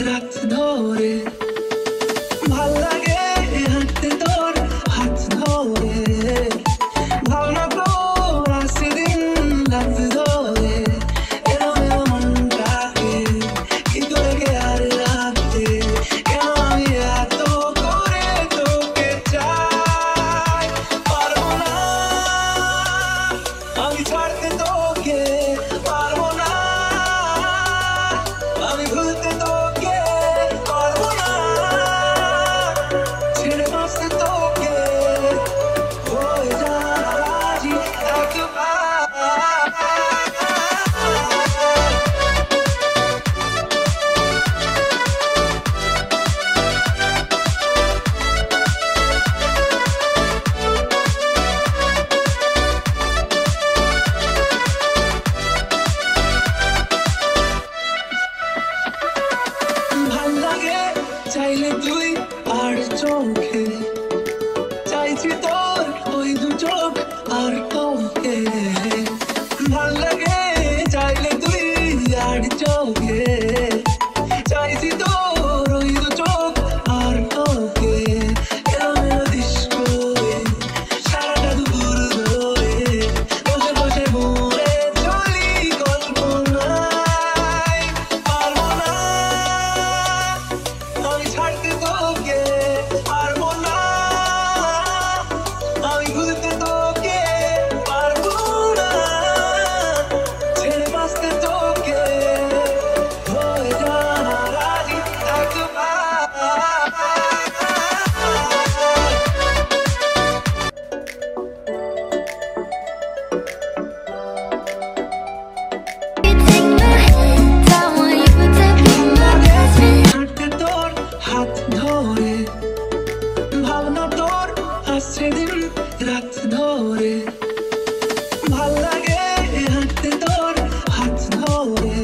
রাত ধরে ভাল লাগে হাঁটতে তোর হাত ধরে ভাবনা তোর আসে দিন রাত ধরে এলো এলো মনটাকে কি করে গে আর রাতে কেন আমি এত করে তোকে চাই পারবো না আমি ছাড়তে তোকে পারবো না আমি ভুলতে তোকে পারবো না ছেড়ে বাঁচতে তোকে হয়ে যা রাজি একবার ভাল লাগে চাইলে তুই আর চোখে চাইছি তোর ওই দু চোখ আর তোকে ভাল লাগে চাইলে তুই আর চোখে চাইছি তোর ওই দু চোখ আর তোকে এলো মেলো ডিস্কো সারাটা দুপুর ধরে বসে বসে ঘুরে চলি কল্পনায় পারবো না আমি ছাড়তে তোকে পারবো না আমি ভুলতে তোকে পারবো না ছেড়ে বাঁচতে তোকে হয়ে যা রাজি একবার হাঁটতে তোর হাত ধরে ভাবনা তোর আসছে দিন রাত ধরে ভাল লাগে হাঁটতে তোর হাত ধরে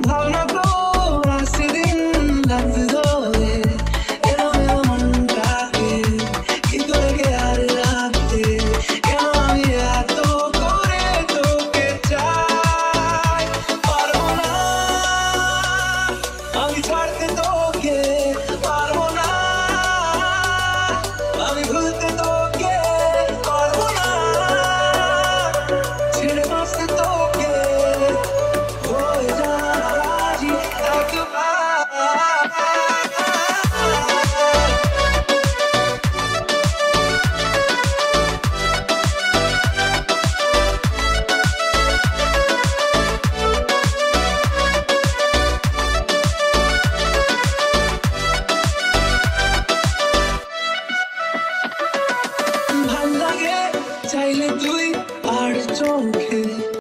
ভাবনা তোর আসছে দিন রাত ধরে এলো এলো মনটাকে কি করে গে আর রাতে কেন আমি এত করে তোকে চাই পারবো না আমি ছাড়তে